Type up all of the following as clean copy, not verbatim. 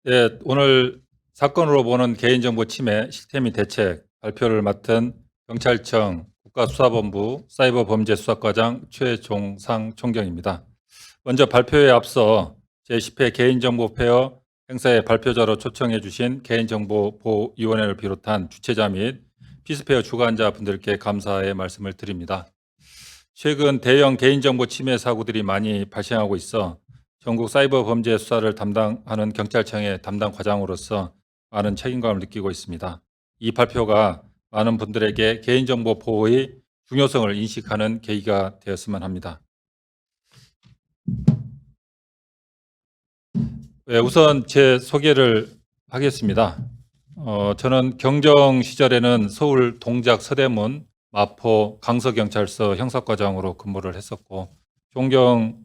네, 오늘 사건으로 보는 개인정보 침해 실태 및 대책 발표를 맡은 경찰청 국가수사본부 사이버범죄수사과장 최종상 총경입니다. 먼저 발표에 앞서 제10회 개인정보 페어 행사에 발표자로 초청해 주신 개인정보보호위원회를 비롯한 주최자 및 피스페어 주관자 분들께 감사의 말씀을 드립니다. 최근 대형 개인정보 침해 사고들이 많이 발생하고 있어 전국 사이버 범죄 수사를 담당하는 경찰청의 담당 과장으로서 많은 책임감을 느끼고 있습니다. 이 발표가 많은 분들에게 개인정보 보호의 중요성을 인식하는 계기가 되었으면 합니다. 네, 우선 제 소개를 하겠습니다. 저는 경정 시절에는 서울 동작 서대문 마포 강서경찰서 형사과장으로 근무를 했었고, 종경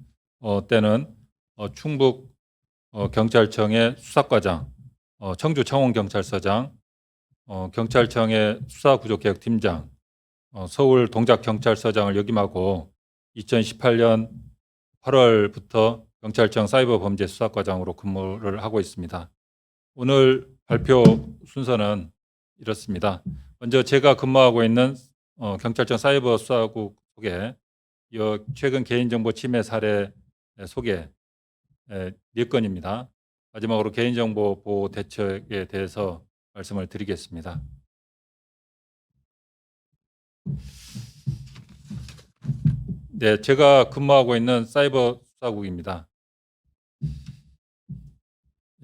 때는 충북 경찰청의 수사과장, 청주 청원경찰서장, 경찰청의 수사구조개혁팀장, 서울 동작경찰서장을 역임하고 2018년 8월부터 경찰청 사이버범죄수사과장으로 근무를 하고 있습니다. 오늘 발표 순서는 이렇습니다. 먼저 제가 근무하고 있는 경찰청 사이버수사국 소개, 최근 개인정보 침해 사례 소개 4건입니다. 마지막으로 개인정보 보호 대책에 대해서 말씀을 드리겠습니다. 네, 제가 근무하고 있는 사이버 수사국입니다.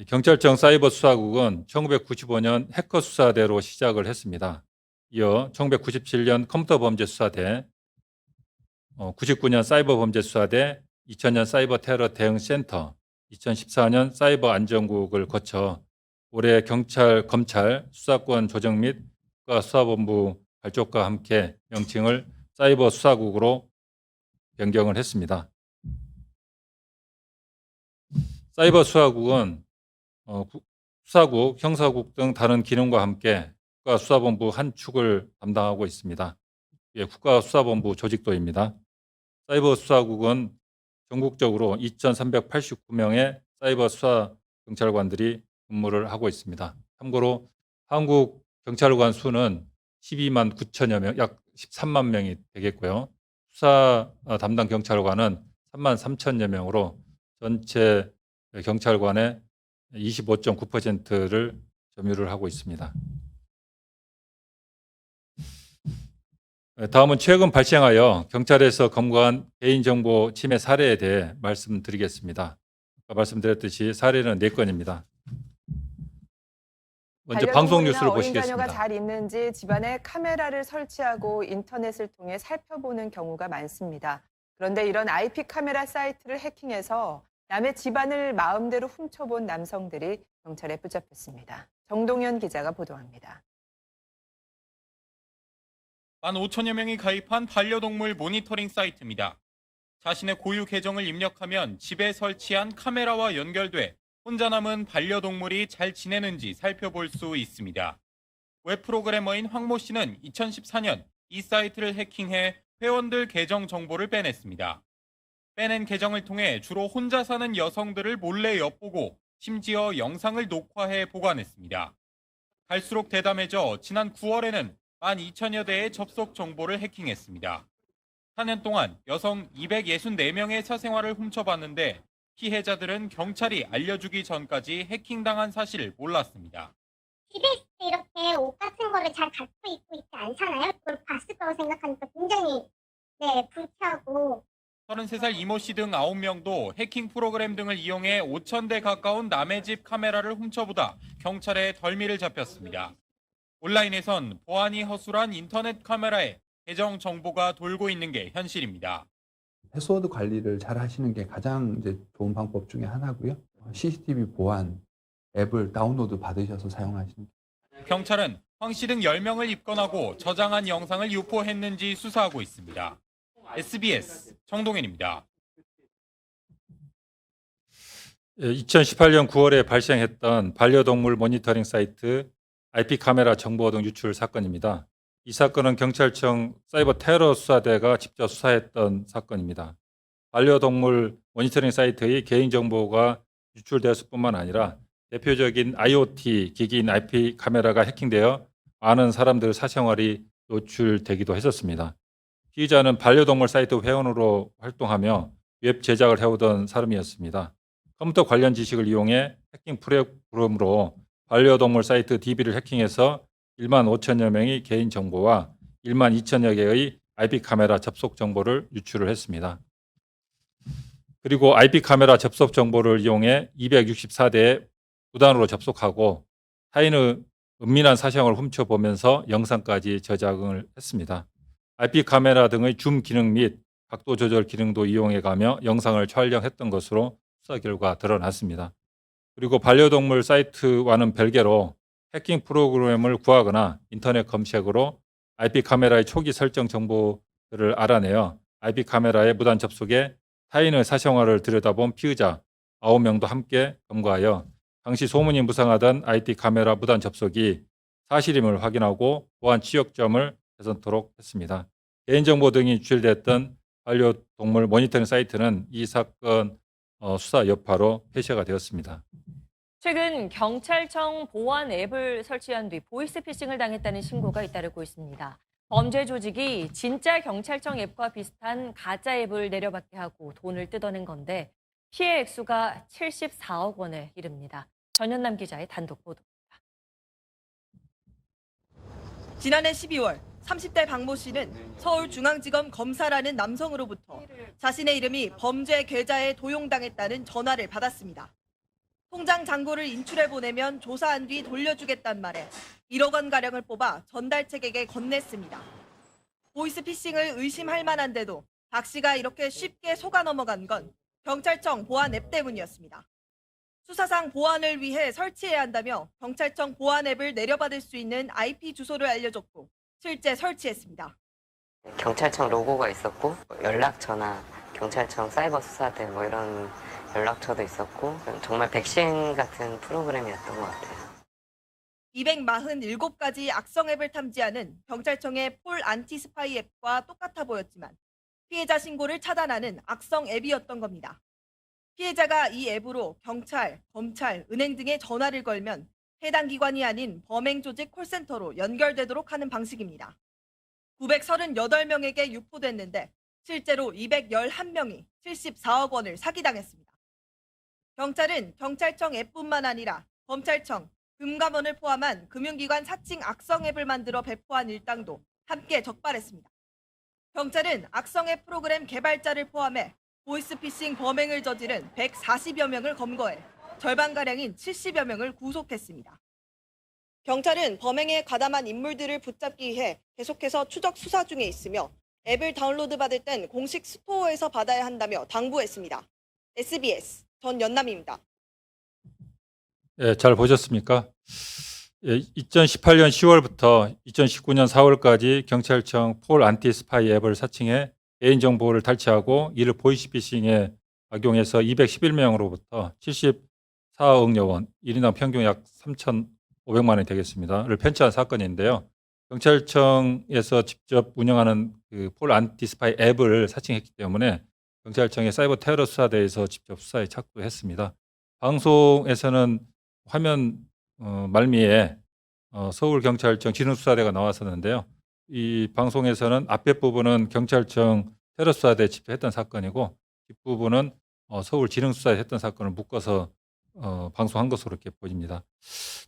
경찰청 사이버 수사국은 1995년 해커 수사대로 시작을 했습니다. 이어 1997년 컴퓨터 범죄 수사대, 99년 사이버 범죄 수사대, 2000년 사이버 테러 대응 센터, 2014년 사이버 안전국을 거쳐 올해 경찰, 검찰 수사권 조정 및 국가수사본부 발족과 함께 명칭을 사이버 수사국으로 변경을 했습니다. 사이버 수사국은 수사국, 형사국 등 다른 기능과 함께 국가수사본부 한 축을 담당하고 있습니다. 국가수사본부 조직도입니다. 사이버 수사국은 전국적으로 2,389명의 사이버 수사 경찰관들이 근무를 하고 있습니다. 참고로 한국 경찰관 수는 12만 9천여 명, 약 13만 명이 되겠고요. 수사 담당 경찰관은 3만 3천여 명으로 전체 경찰관의 25.9%를 점유를 하고 있습니다. 다음은 최근 발생하여 경찰에서 검거한 개인정보 침해 사례에 대해 말씀드리겠습니다. 아까 말씀드렸듯이 사례는 4건입니다. 먼저 방송 뉴스를 어린 보시겠습니다. 자녀가 잘 있는지 집안에 카메라를 설치하고 인터넷을 통해 살펴보는 경우가 많습니다. 그런데 이런 IP 카메라 사이트를 해킹해서 남의 집안을 마음대로 훔쳐본 남성들이 경찰에 붙잡혔습니다. 정동현 기자가 보도합니다. 15,000여 명이 가입한 반려동물 모니터링 사이트입니다. 자신의 고유 계정을 입력하면 집에 설치한 카메라와 연결돼 혼자 남은 반려동물이 잘 지내는지 살펴볼 수 있습니다. 웹 프로그래머인 황모 씨는 2014년 이 사이트를 해킹해 회원들 계정 정보를 빼냈습니다. 빼낸 계정을 통해 주로 혼자 사는 여성들을 몰래 엿보고 심지어 영상을 녹화해 보관했습니다. 갈수록 대담해져 지난 9월에는 12,000여 대의 접속 정보를 해킹했습니다. 4년 동안 여성 264명의 사생활을 훔쳐봤는데 피해자들은 경찰이 알려주기 전까지 해킹당한 사실을 몰랐습니다. 집에 있을 때 이렇게 옷 같은 거를 잘 갖고 입고 있지 않잖아요. 그걸 봤을 거라고 생각하니까 굉장히 불쾌하고. 33살 이모 씨 등 9명도 해킹 프로그램 등을 이용해 5,000대 가까운 남의 집 카메라를 훔쳐보다 경찰에 덜미를 잡혔습니다. 온라인에선 보안이 허술한 인터넷 카메라에 계정 정보가 돌고 있는 게 현실입니다. 패스워드 관리를 잘 하시는 게 가장 이제 좋은 방법 중에 하나고요. CCTV 보안 앱을 다운로드 받으셔서 사용하시는 게. 경찰은 황 씨 등 10명을 입건하고 저장한 영상을 유포했는지 수사하고 있습니다. SBS 정동현입니다. 2018년 9월에 발생했던 반려동물 모니터링 사이트 IP 카메라 정보 등 유출 사건입니다. 이 사건은 경찰청 사이버 테러 수사대가 직접 수사했던 사건입니다. 반려동물 모니터링 사이트의 개인정보가 유출되었을 뿐만 아니라 대표적인 IoT 기기인 IP 카메라가 해킹되어 많은 사람들 사생활이 노출되기도 했었습니다. 피의자는 반려동물 사이트 회원으로 활동하며 웹 제작을 해오던 사람이었습니다. 컴퓨터 관련 지식을 이용해 해킹 프로그램으로 반려동물 사이트 DB를 해킹해서 1만 5천여 명의 개인정보와 1만 2천여 개의 IP 카메라 접속 정보를 유출을 했습니다. 그리고 IP 카메라 접속 정보를 이용해 264대에 무단으로 접속하고 타인의 은밀한 사생활을 훔쳐보면서 영상까지 저장을 했습니다. IP 카메라 등의 줌 기능 및 각도 조절 기능도 이용해가며 영상을 촬영했던 것으로 수사 결과 드러났습니다. 그리고 반려동물 사이트와는 별개로 해킹 프로그램을 구하거나 인터넷 검색으로 IP 카메라의 초기 설정 정보들을 알아내어 IP 카메라의 무단 접속에 타인의 사생활을 들여다본 피의자 9명도 함께 검거하여 당시 소문이 무성하던 IP 카메라 무단 접속이 사실임을 확인하고 보안 취약점을 개선토록 했습니다. 개인정보 등이 유출됐던 반려동물 모니터링 사이트는 이 사건 수사 여파로 폐쇄가 되었습니다. 최근 경찰청 보안 앱을 설치한 뒤 보이스피싱을 당했다는 신고가 잇따르고 있습니다. 범죄 조직이 진짜 경찰청 앱과 비슷한 가짜 앱을 내려받게 하고 돈을 뜯어낸 건데 피해 액수가 74억 원에 이릅니다. 전현남 기자의 단독 보도입니다. 지난해 12월 30대 박모 씨는 서울중앙지검 검사라는 남성으로부터 자신의 이름이 범죄 계좌에 도용당했다는 전화를 받았습니다. 통장 잔고를 인출해 보내면 조사한 뒤 돌려주겠단 말에 1억 원가량을 뽑아 전달책에게 건넸습니다. 보이스피싱을 의심할 만한데도 박 씨가 이렇게 쉽게 속아 넘어간 건 경찰청 보안 앱 때문이었습니다. 수사상 보안을 위해 설치해야 한다며 경찰청 보안 앱을 내려받을 수 있는 IP 주소를 알려줬고 실제 설치했습니다. 경찰청 로고가 있었고 연락처나 경찰청 사이버 수사대 뭐 이런 연락처도 있었고 정말 백신 같은 프로그램이었던 것 같아요. 247가지 악성 앱을 탐지하는 경찰청의 폴 안티 스파이 앱과 똑같아 보였지만 피해자 신고를 차단하는 악성 앱이었던 겁니다. 피해자가 이 앱으로 경찰, 검찰, 은행 등에 전화를 걸면 해당 기관이 아닌 범행 조직 콜센터로 연결되도록 하는 방식입니다. 938명에게 유포됐는데 실제로 211명이 74억 원을 사기당했습니다. 경찰은 경찰청 앱뿐만 아니라 검찰청, 금감원을 포함한 금융기관 사칭 악성 앱을 만들어 배포한 일당도 함께 적발했습니다. 경찰은 악성 앱 프로그램 개발자를 포함해 보이스피싱 범행을 저지른 140여 명을 검거해 절반가량인 70여 명을 구속했습니다. 경찰은 범행에 가담한 인물들을 붙잡기 위해 계속해서 추적 수사 중에 있으며 앱을 다운로드 받을 땐 공식 스토어에서 받아야 한다며 당부했습니다. SBS 전연남입니다. 예, 잘 보셨습니까? 예, 2018년 10월부터 2019년 4월까지 경찰청 폴 안티 스파이 앱을 사칭해 개인정보를 탈취하고 이를 보이스피싱에 악용해서 211명으로부터 74억여 원, 1인당 평균 약 3,500만 원이 되겠습니다.를 편취한 사건인데요. 경찰청에서 직접 운영하는 그 폴 안티 스파이 앱을 사칭했기 때문에 경찰청의 사이버 테러 수사대에서 직접 수사에 착수했습니다. 방송에서는 화면 말미에 서울경찰청 진흥수사대가 나왔었는데요. 이 방송에서는 앞에 부분은 경찰청 테러수사대 집행했던 사건이고 뒷부분은 서울진흥수사대 했던 사건을 묶어서 방송한 것으로 이렇게 보입니다.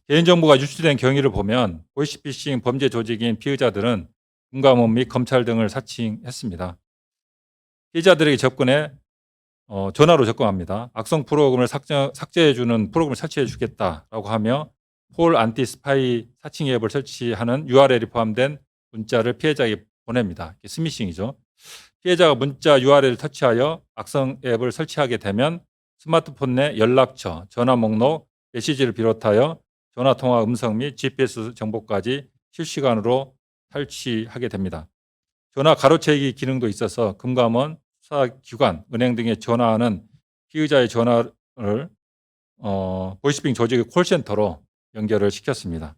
개인정보가 유출된 경위를 보면 보이스피싱 범죄 조직인 피의자들은 금감원 및 검찰 등을 사칭했습니다. 피의자들에게 접근해 전화로 접근합니다. 악성 프로그램을 삭제해주는 프로그램을 설치해 주겠다라고 하며 폴 안티 스파이 사칭 앱을 설치하는 URL이 포함된 문자를 피해자에게 보냅니다. 스미싱이죠. 피해자가 문자 URL을 터치하여 악성 앱을 설치하게 되면 스마트폰 내 연락처, 전화 목록, 메시지를 비롯하여 전화통화 음성 및 GPS 정보까지 실시간으로 탈취하게 됩니다. 전화 가로채기 기능도 있어서 금감원, 수사기관, 은행 등에 전화하는 피의자의 전화를 보이스피싱 조직의 콜센터로 연결을 시켰습니다.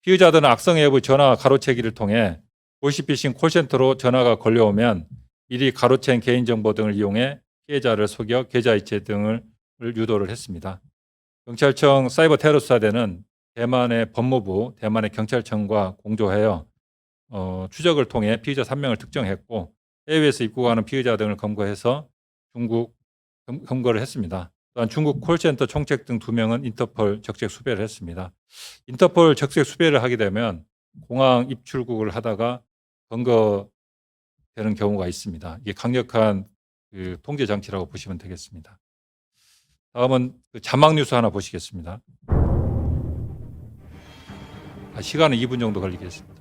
피의자들은 악성 앱의 전화 가로채기를 통해 보이스피싱 콜센터로 전화가 걸려오면 미리 가로챈 개인정보 등을 이용해 피해자를 속여 계좌이체 등을 유도를 했습니다. 경찰청 사이버 테러 수사대는 대만의 법무부, 대만의 경찰청과 공조하여 추적을 통해 피의자 3명을 특정했고 해외에서 입국하는 피의자 등을 검거해서 중국 검거를 했습니다. 또한 중국 콜센터 총책 등 2명은 인터폴 적색 수배를 했습니다. 인터폴 적색 수배를 하게 되면 공항 입출국을 하다가 검거되는 경우가 있습니다. 이게 강력한 그 통제 장치라고 보시면 되겠습니다. 다음은 그 자막 뉴스 하나 보시겠습니다. 시간은 2분 정도 걸리겠습니다.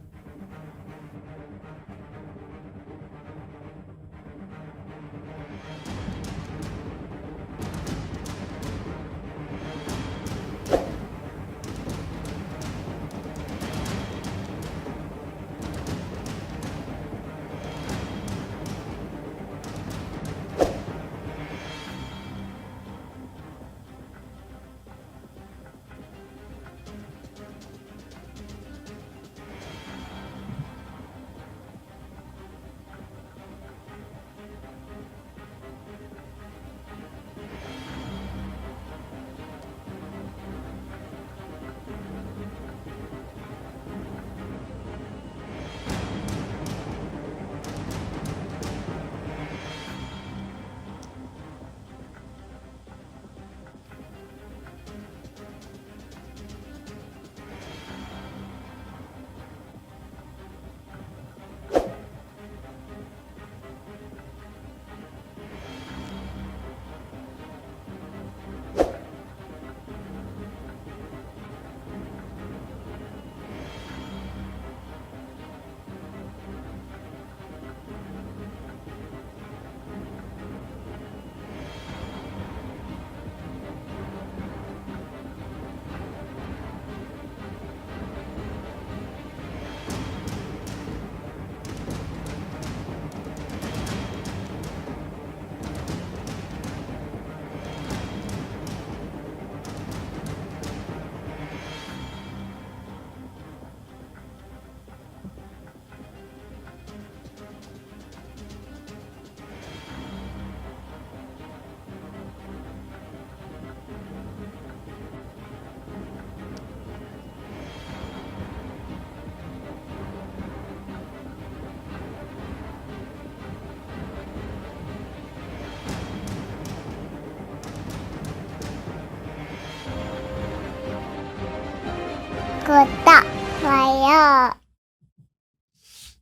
구독, 좋아요.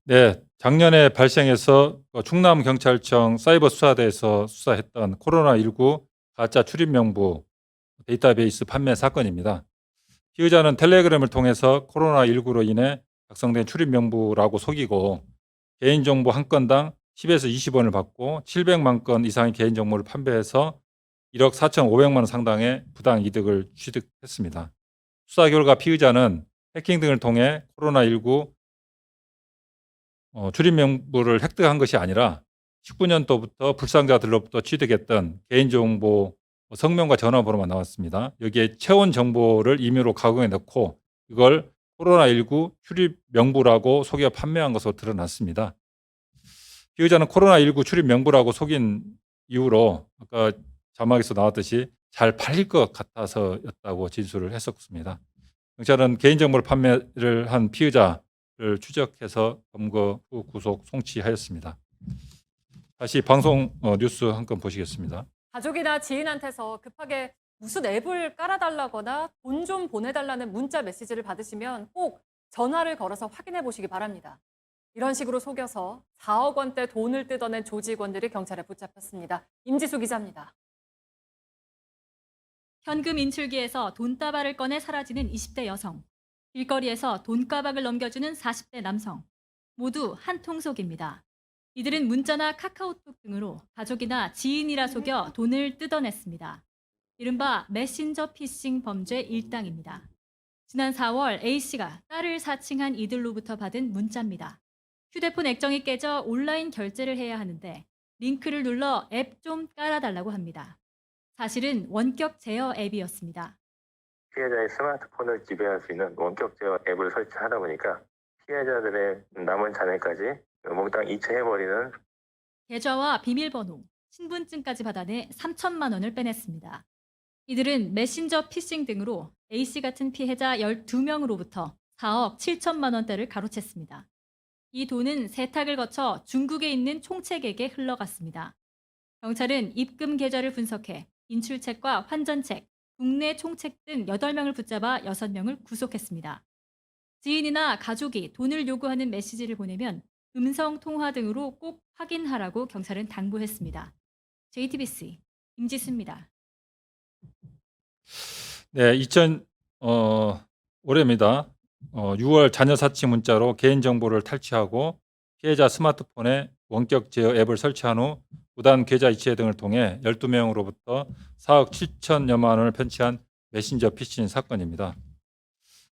네, 작년에 발생해서 충남경찰청 사이버 수사대에서 수사했던 코로나19 가짜 출입 명부 데이터베이스 판매 사건입니다. 피의자는 텔레그램을 통해서 코로나19로 인해 작성된 출입 명부라고 속이고 개인정보 한 건당 10에서 20원을 받고 700만 건 이상의 개인정보를 판매해서 1억 4,500만 원 상당의 부당 이득을 취득했습니다. 수사 결과 피의자는 해킹 등을 통해 코로나19 출입 명부를 획득한 것이 아니라 19년도부터 불상자들로부터 취득했던 개인정보 성명과 전화번호만 나왔습니다. 여기에 체온 정보를 임의로 가공해 넣고 이걸 코로나19 출입 명부라고 속여 판매한 것으로 드러났습니다. 피의자는 코로나19 출입 명부라고 속인 이유로 아까 자막에서 나왔듯이 잘 팔릴 것 같아서였다고 진술을 했었습니다. 경찰은 개인정보를 판매를 한 피의자를 추적해서 검거 후 구속 송치하였습니다. 다시 방송 뉴스 한 건 보시겠습니다. 가족이나 지인한테서 급하게 무슨 앱을 깔아달라거나 돈 좀 보내달라는 문자 메시지를 받으시면 꼭 전화를 걸어서 확인해 보시기 바랍니다. 이런 식으로 속여서 4억 원대 돈을 뜯어낸 조직원들이 경찰에 붙잡혔습니다. 임지수 기자입니다. 현금 인출기에서 돈다발을 꺼내 사라지는 20대 여성, 길거리에서 돈가방을 넘겨주는 40대 남성, 모두 한 통속입니다. 이들은 문자나 카카오톡 등으로 가족이나 지인이라 속여 돈을 뜯어냈습니다. 이른바 메신저 피싱 범죄 일당입니다. 지난 4월 A씨가 딸을 사칭한 이들로부터 받은 문자입니다. 휴대폰 액정이 깨져 온라인 결제를 해야 하는데 링크를 눌러 앱 좀 깔아달라고 합니다. 사실은 원격 제어 앱이었습니다. 피해자의 스마트폰을 지배할 수 있는 원격 제어 앱을 설치하다 보니까 피해자들의 남은 잔해까지 몽땅 이체해버리는 계좌와 비밀번호, 신분증까지 받아내 3천만 원을 빼냈습니다. 이들은 메신저 피싱 등으로 A씨 같은 피해자 12명으로부터 4억 7천만 원대를 가로챘습니다. 이 돈은 세탁을 거쳐 중국에 있는 총책에게 흘러갔습니다. 경찰은 입금 계좌를 분석해 인출책과 환전책, 국내 총책 등 8명을 붙잡아 6명을 구속했습니다. 지인이나 가족이 돈을 요구하는 메시지를 보내면 음성 통화 등으로 꼭 확인하라고 경찰은 당부했습니다. JTBC 임지수입니다. 네, 올해입니다. 6월 자녀 사칭 문자로 개인정보를 탈취하고 피해자 스마트폰에 원격 제어 앱을 설치한 후 무단 계좌 이체 등을 통해 12명으로부터 4억 7천여만 원을 편취한 메신저 피싱 사건입니다.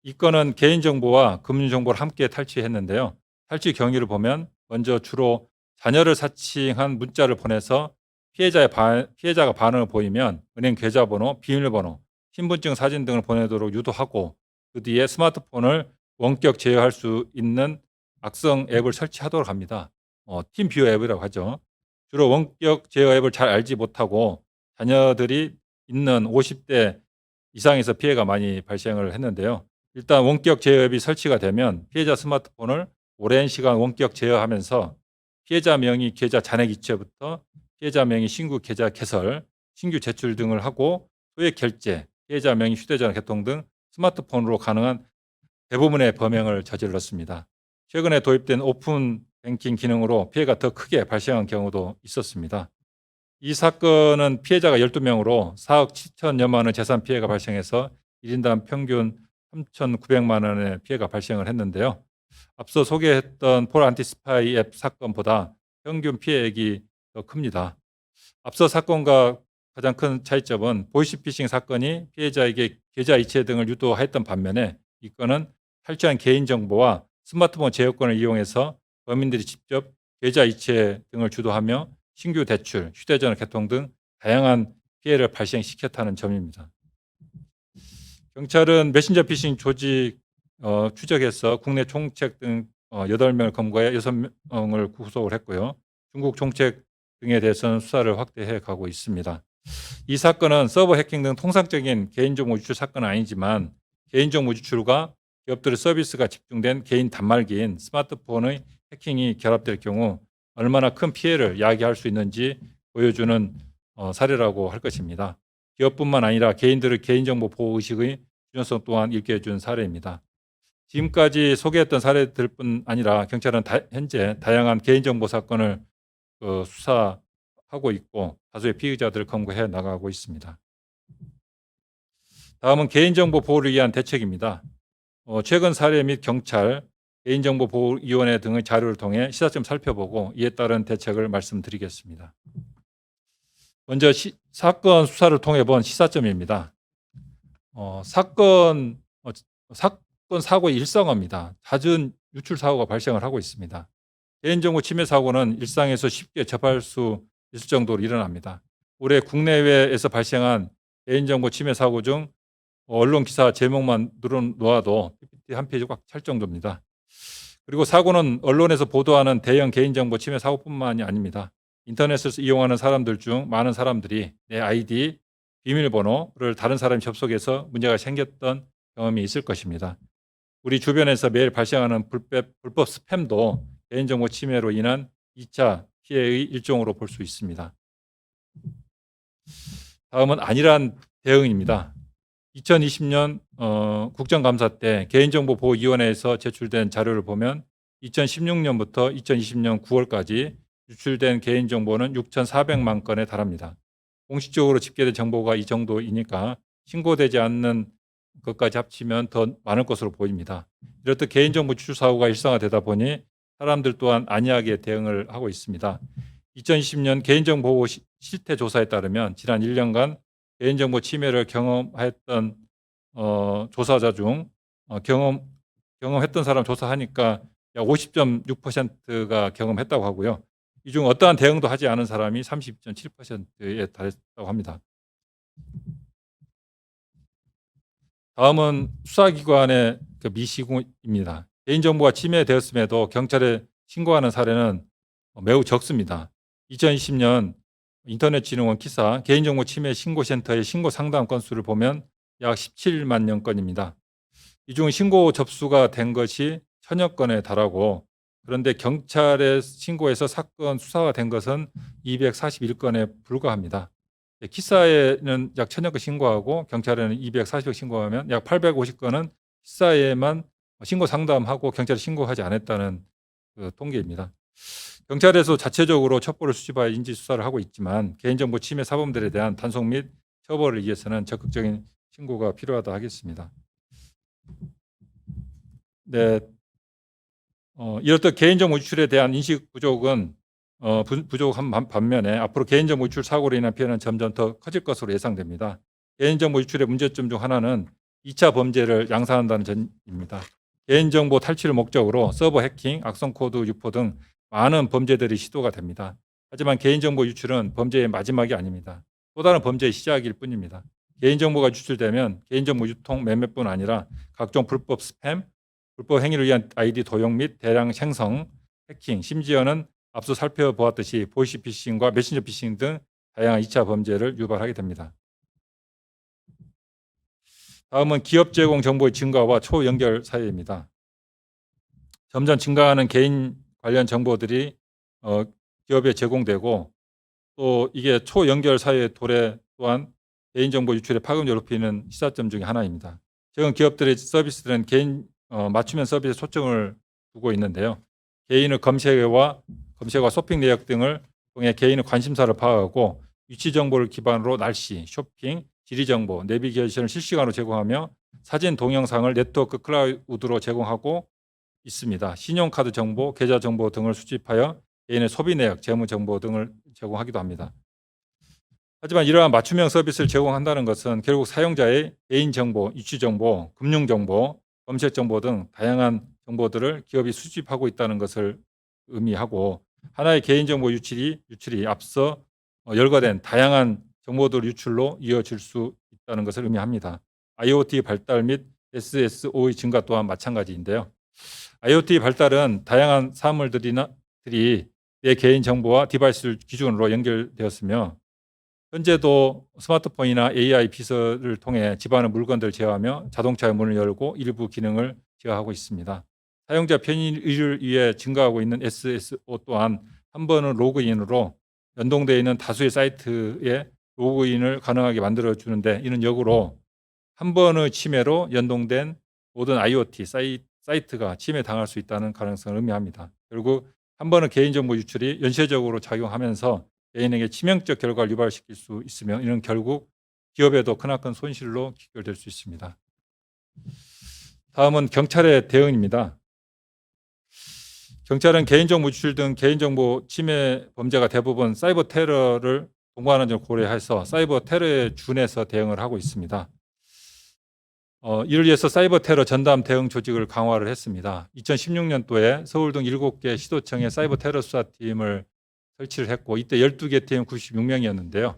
이 건은 개인정보와 금융정보를 함께 탈취했는데요. 탈취 경위를 보면 먼저 주로 자녀를 사칭한 문자를 보내서 피해자가 반응을 보이면 은행 계좌번호, 비밀번호, 신분증 사진 등을 보내도록 유도하고 그 뒤에 스마트폰을 원격 제어할 수 있는 악성 앱을 설치하도록 합니다. 팀뷰어 앱이라고 하죠. 주로 원격 제어 앱을 잘 알지 못하고 자녀들이 있는 50대 이상에서 피해가 많이 발생을 했는데요. 일단 원격 제어 앱이 설치가 되면 피해자 스마트폰을 오랜 시간 원격 제어하면서 피해자 명의 계좌 잔액 이체부터 피해자 명의 신규 계좌 개설, 신규 제출 등을 하고 소액 결제, 피해자 명의 휴대전화 개통 등 스마트폰으로 가능한 대부분의 범행을 저질렀습니다. 최근에 도입된 오픈 뱅킹 기능으로 피해가 더 크게 발생한 경우도 있었습니다. 이 사건은 피해자가 12명으로 4억 7천여만 원의 재산 피해가 발생해서 1인당 평균 3,900만 원의 피해가 발생을 했는데요. 앞서 소개했던 폴 안티스파이 앱 사건보다 평균 피해액이 더 큽니다. 앞서 사건과 가장 큰 차이점은 보이스피싱 사건이 피해자에게 계좌 이체 등을 유도했던 반면에 이 건은 탈취한 개인정보와 스마트폰 제어권을 이용해서 범인들이 직접 계좌 이체 등을 주도하며 신규 대출, 휴대전화 개통 등 다양한 피해를 발생시켰다는 점입니다. 경찰은 메신저 피싱 조직 추적해서 국내 총책 등 8명을 검거해 6명을 구속을 했고요. 중국 총책 등에 대해서는 수사를 확대해 가고 있습니다. 이 사건은 서버 해킹 등 통상적인 개인정보 유출 사건은 아니지만 개인정보 유출과 기업들의 서비스가 집중된 개인 단말기인 스마트폰의 해킹이 결합될 경우 얼마나 큰 피해를 야기할 수 있는지 보여주는 사례라고 할 것입니다. 기업뿐만 아니라 개인들의 개인정보 보호 의식의 중요성 또한 일깨워 준 사례입니다. 지금까지 소개했던 사례들뿐 아니라 경찰은 현재 다양한 개인정보 사건을 수사하고 있고 다수의 피의자들을 검거해 나가고 있습니다. 다음은 개인정보 보호를 위한 대책입니다. 최근 사례 및 경찰, 개인정보보호위원회 등의 자료를 통해 시사점 살펴보고 이에 따른 대책을 말씀드리겠습니다. 먼저 사건 수사를 통해 본 시사점입니다. 사건 사고의 일상화입니다. 잦은 유출 사고가 발생을 하고 있습니다. 개인정보 침해 사고는 일상에서 쉽게 접할 수 있을 정도로 일어납니다. 올해 국내외에서 발생한 개인정보 침해 사고 중 언론 기사 제목만 늘어놓아도 PPT 한 페이지 꽉 찰 정도입니다. 그리고 사고는 언론에서 보도하는 대형 개인정보 침해 사고뿐만이 아닙니다. 인터넷을 이용하는 사람들 중 많은 사람들이 내 아이디, 비밀번호를 다른 사람이 접속해서 문제가 생겼던 경험이 있을 것입니다. 우리 주변에서 매일 발생하는 불법 스팸도 개인정보 침해로 인한 2차 피해의 일종으로 볼 수 있습니다. 다음은 안일한 대응입니다. 2020년 국정감사 때 개인정보보호위원회에서 제출된 자료를 보면 2016년부터 2020년 9월까지 유출된 개인정보는 6,400만 건에 달합니다. 공식적으로 집계된 정보가 이 정도이니까 신고되지 않는 것까지 합치면 더 많을 것으로 보입니다. 이렇듯 개인정보 유출 사고가 일상화되다 보니 사람들 또한 안이하게 대응을 하고 있습니다. 2020년 개인정보 실태 조사에 따르면 지난 1년간 개인정보 침해를 경험했던 조사자 중 경험했던 사람 조사하니까 약 50.6%가 경험했다고 하고요. 이 중 어떠한 대응도 하지 않은 사람이 30.7%에 달했다고 합니다. 다음은 수사기관의 미시입니다. 개인정보가 침해되었음에도 경찰에 신고하는 사례는 매우 적습니다. 2020년 인터넷진흥원 키사 개인정보 침해 신고센터의 신고 상담 건수를 보면 약 17만여 건입니다. 이 중 신고 접수가 된 것이 1000여 건에 달하고, 그런데 경찰에 신고해서 사건 수사가 된 것은 241건에 불과합니다. 키사에는 약 1000여 건 신고하고 경찰에는 240건 신고하면 약 850건은 키사에만 신고 상담하고 경찰에 신고하지 않았다는 그 통계입니다. 경찰에서 자체적으로 첩보를 수집하여 인지 수사를 하고 있지만 개인정보 침해 사범들에 대한 단속 및 처벌을 위해서는 적극적인 신고가 필요하다 하겠습니다. 네, 이렇듯 개인정보 유출에 대한 인식 부족은 부족한 반면에 앞으로 개인정보 유출 사고로 인한 피해는 점점 더 커질 것으로 예상됩니다. 개인정보 유출의 문제점 중 하나는 2차 범죄를 양산한다는 점입니다. 개인정보 탈취를 목적으로 서버 해킹, 악성 코드 유포 등 많은 범죄들이 시도가 됩니다. 하지만 개인정보 유출은 범죄의 마지막이 아닙니다. 또 다른 범죄의 시작일 뿐입니다. 개인정보가 유출되면 개인정보 유통, 매매뿐 아니라 각종 불법 스팸, 불법 행위를 위한 아이디 도용 및 대량 생성, 해킹, 심지어는 앞서 살펴보았듯이 보이스피싱과 메신저 피싱 등 다양한 2차 범죄를 유발하게 됩니다. 다음은 기업 제공 정보의 증가와 초연결 사회입니다. 점점 증가하는 개인 관련 정보들이 기업에 제공되고, 또 이게 초연결 사회의 도래 또한 개인정보 유출의 파급력을 높이는 시사점 중에 하나입니다. 최근 기업들의 서비스들은 개인 맞춤형 서비스에 초점을 두고 있는데요. 개인의 검색어와 쇼핑 내역 등을 통해 개인의 관심사를 파악하고 위치 정보를 기반으로 날씨, 쇼핑, 지리 정보, 내비게이션을 실시간으로 제공하며 사진, 동영상을 네트워크 클라우드로 제공하고 있습니다. 신용카드 정보, 계좌 정보 등을 수집하여 개인의 소비 내역, 재무 정보 등을 제공하기도 합니다. 하지만 이러한 맞춤형 서비스를 제공한다는 것은 결국 사용자의 개인 정보, 위치 정보, 금융 정보, 검색 정보 등 다양한 정보들을 기업이 수집하고 있다는 것을 의미하고, 하나의 개인정보 유출이 앞서 열거된 다양한 정보들 유출로 이어질 수 있다는 것을 의미합니다. IoT 발달 및 SSO의 증가 또한 마찬가지인데요. IoT 발달은 다양한 사물들이 내 개인정보와 디바이스를 기준으로 연결되었으며, 현재도 스마트폰이나 AI 비서를 통해 집안의 물건들을 제어하며 자동차의 문을 열고 일부 기능을 제어하고 있습니다. 사용자 편의를 위해 증가하고 있는 SSO 또한 한 번은 로그인으로 연동되어 있는 다수의 사이트에 로그인을 가능하게 만들어주는데, 이는 역으로 한 번의 침해로 연동된 모든 IoT 사이트가 침해당할 수 있다는 가능성을 의미합니다. 결국 한 번의 개인정보 유출이 연쇄적으로 작용하면서 개인에게 치명적 결과를 유발시킬 수 있으며, 이는 결국 기업에도 크나큰 손실로 귀결될 수 있습니다. 다음은 경찰의 대응입니다. 경찰은 개인정보 유출 등 개인정보 침해 범죄가 대부분 사이버 테러를 동반하는 점을 고려해서 사이버 테러에 준해서 대응을 하고 있습니다. 이를 위해서 사이버 테러 전담 대응 조직을 강화를 했습니다. 2016년도에 서울 등 7개 시도청에 사이버 테러 수사팀을 설치를 했고, 이때 12개 팀 96명이었는데요.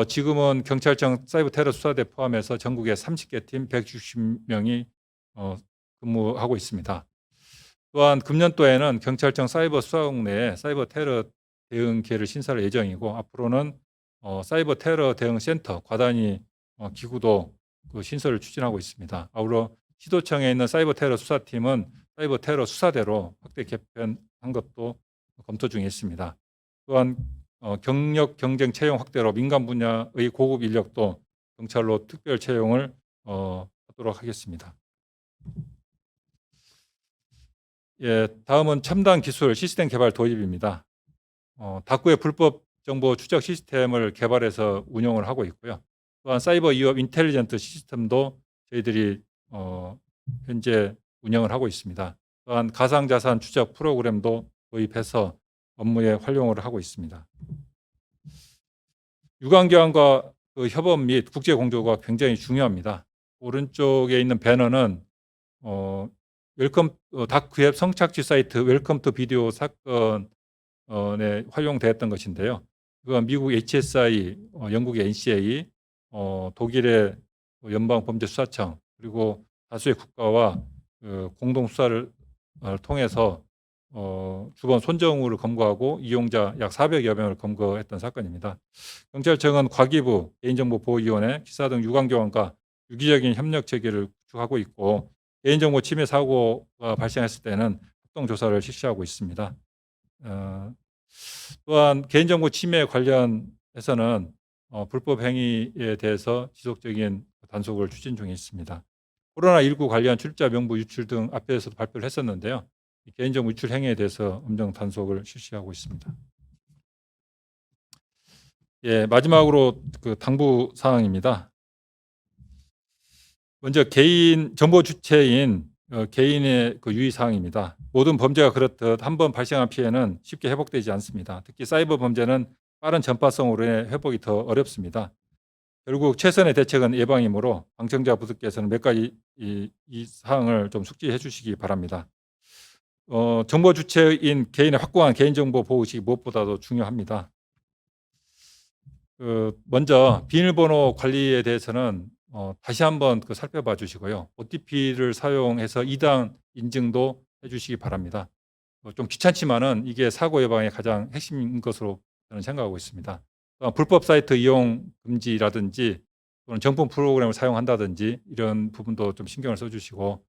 지금은 경찰청 사이버 테러 수사대 포함해서 전국에 30개 팀 160명이 근무하고 있습니다. 또한 금년도에는 경찰청 사이버 수사국 내에 사이버 테러 대응계를 신설할 예정이고, 앞으로는 사이버 테러 대응 센터 과단위 기구도 그 신설을 추진하고 있습니다. 아울러 시도청에 있는 사이버 테러 수사팀은 사이버 테러 수사대로 확대 개편한 것도 검토 중에 있습니다. 또한 경력 경쟁 채용 확대로 민간 분야의 고급 인력도 경찰로 특별 채용을 하도록 하겠습니다. 예, 다음은 첨단 기술 시스템 개발 도입입니다. 다구의 불법 정보 추적 시스템을 개발해서 운영을 하고 있고요. 또한 사이버 위협 인텔리전트 시스템도 저희들이 현재 운영을 하고 있습니다. 또한 가상자산 추적 프로그램도 도입해서 업무에 활용을 하고 있습니다. 유관기관과 그 협업 및 국제 공조가 굉장히 중요합니다. 오른쪽에 있는 배너는 웰컴 다크웹 성착취 사이트 웰컴 투 비디오 사건에 활용되었던 것인데요. 그건 미국 HSI, 영국의 NCA, 독일의 연방범죄수사청, 그리고 다수의 국가와 공동 수사를 통해서 주번 손정우를 검거하고 이용자 약 400여 명을 검거했던 사건입니다. 경찰청은 과기부, 개인정보보호위원회, 기사 등 유관기관과 유기적인 협력 체계를 구축하고 있고 개인정보 침해 사고가 발생했을 때는 합동조사를 실시하고 있습니다. 또한 개인정보 침해 관련해서는 불법 행위에 대해서 지속적인 단속을 추진 중에 있습니다. 코로나19 관련 출입자 명부 유출 등 앞에서도 발표를 했었는데요. 개인정보 유출 행위에 대해서 엄정 단속을 실시하고 있습니다. 예, 마지막으로 그 당부 사항입니다. 먼저 개인 정보 주체인 개인의 그 유의 사항입니다. 모든 범죄가 그렇듯 한 번 발생한 피해는 쉽게 회복되지 않습니다. 특히 사이버 범죄는 빠른 전파성으로 인해 회복이 더 어렵습니다. 결국 최선의 대책은 예방이므로 방청자 부득께서는 몇 가지 이 사항을 좀 숙지해 주시기 바랍니다. 정보 주체인 개인의 확고한 개인정보 보호의식이 무엇보다도 중요합니다. 먼저 비밀번호 관리에 대해서는 다시 한번 살펴봐 주시고요. OTP를 사용해서 2단 인증도 해주시기 바랍니다. 좀 귀찮지만은 이게 사고 예방의 가장 핵심인 것으로 저는 생각하고 있습니다. 불법 사이트 이용 금지라든지 또는 정품 프로그램을 사용한다든지 이런 부분도 좀 신경을 써주시고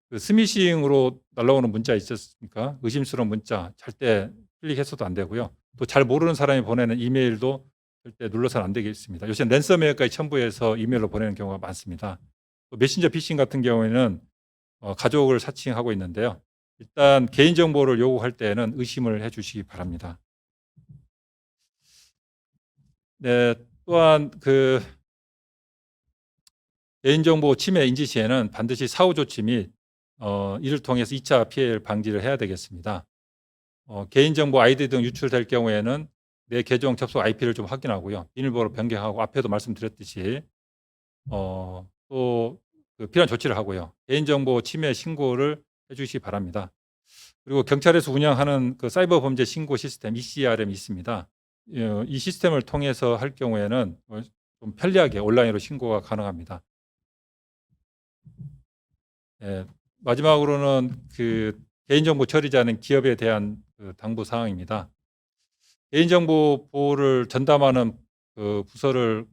그 스미싱으로 날라오는 문자 있었습니까? 의심스러운 문자 절대 클릭해서도 안 되고요. 또 잘 모르는 사람이 보내는 이메일도 절대 눌러서는 안 되겠습니다. 요새 랜섬웨어까지 첨부해서 이메일로 보내는 경우가 많습니다. 또 메신저 피싱 같은 경우에는 가족을 사칭하고 있는데요. 일단 개인정보를 요구할 때는 의심을 해주시기 바랍니다. 네, 또한 그 개인정보 침해 인지 시에는 반드시 사후 조치 및 이를 통해서 2차 피해 방지를 해야 되겠습니다. 개인정보 아이디 등 유출될 경우에는 내 계정 접속 IP를 좀 확인하고요. 비밀번호 변경하고 앞에도 말씀드렸듯이 또 그 필요한 조치를 하고요. 개인정보 침해 신고를 해주시기 바랍니다. 그리고 경찰에서 운영하는 그 사이버 범죄 신고 시스템 ECRM이 있습니다. 이 시스템을 통해서 할 경우에는 좀 편리하게 온라인으로 신고가 가능합니다. 예, 마지막으로는 그 개인정보 처리자는 기업에 대한 그 당부 사항입니다. 개인정보 보호를 전담하는 그 부서를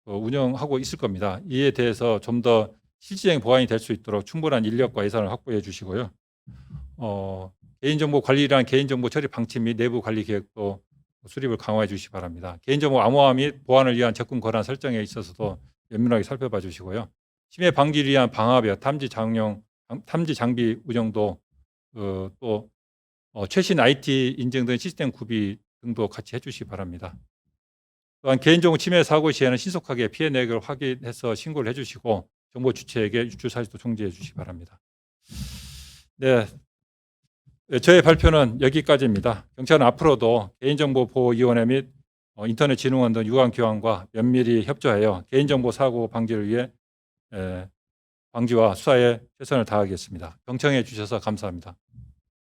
운영하고 있을 겁니다. 이에 대해서 좀 더 실질적인 보완이 될 수 있도록 충분한 인력과 예산을 확보해 주시고요. 개인정보 관리란 개인정보 처리 방침 및 내부 관리 계획도 수립을 강화해 주시기 바랍니다. 개인정보 암호화 및 보안을 위한 접근 권한 설정에 있어서도 면밀하게 살펴봐 주시고요. 침해 방지를 위한 방화벽, 탐지 장비 운영도 또 최신 IT 인증된 시스템 구비 등도 같이 해주시기 바랍니다. 또한 개인정보 침해 사고 시에는 신속하게 피해 내역을 확인해서 신고를 해주시고 정보 주체에게 유출 사실도 통지해 주시기 바랍니다. 네, 저의 발표는 여기까지입니다. 경찰은 앞으로도 개인정보보호위원회 및 인터넷진흥원 등 유관기관과 면밀히 협조하여 개인정보 사고 방지를 위해 방지와 수사에 최선을 다하겠습니다. 경청해 주셔서 감사합니다.